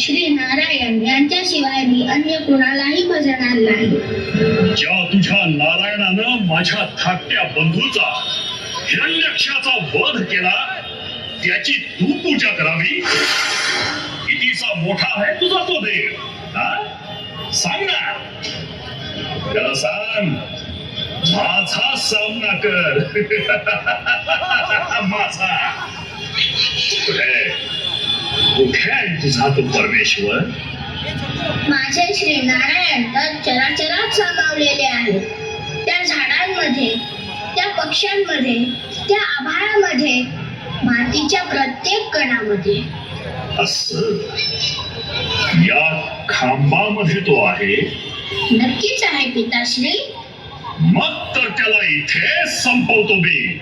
श्री नारायण यांच्याशिवाय मी अन्य कुणालाही भजणार नाही. ज्या तुझ्या नारायणानं माझ्या धाकट्या बंधूचा हिरण्यक्षाचा वध केला त्याची तू पूजा करावी. कितीचा मोठा आहे तुझा तो देव, हा? सांग ना, त्याला सांग माझा सामना कर. माझा कुठे आहे तुझा तो परमेश्वर? माझे श्री नारायण तर चराचरात सामावलेले आहेत. त्या झाडांमध्ये, त्या पक्ष्यांमध्ये, त्या आभाळामध्ये, मातीच्या प्रत्येक कणामध्ये. असं या खांबामध्ये तो आहे? नक्कीच आहे पिताश्री. मग तर त्याला इथे संपवतो मी.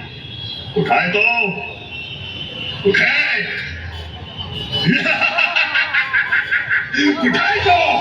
कुठे आहे तो? कुठे आहे? कुठे आहे तो?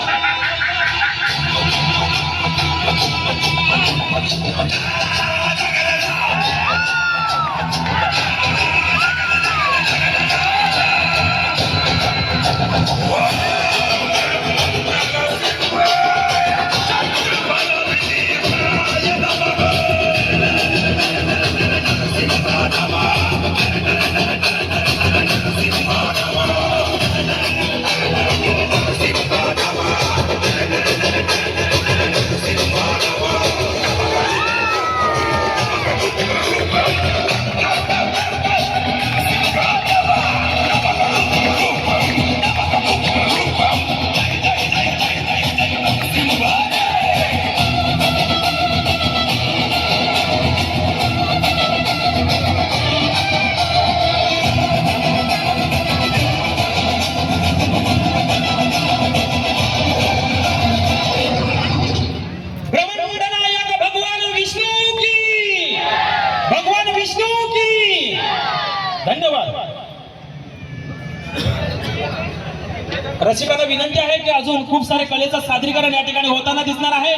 रसिकांना विनंती आहे की अजून खूप सारे कलेचं सादरीकरण या ठिकाणी होताना दिसणार आहे.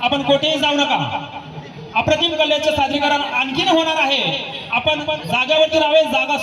आपण कोठेही जाऊ नका. अप्रतिम कलेचं सादरीकरण आणखीन होणार आहे. आपण जागेवरती राहावे, जागा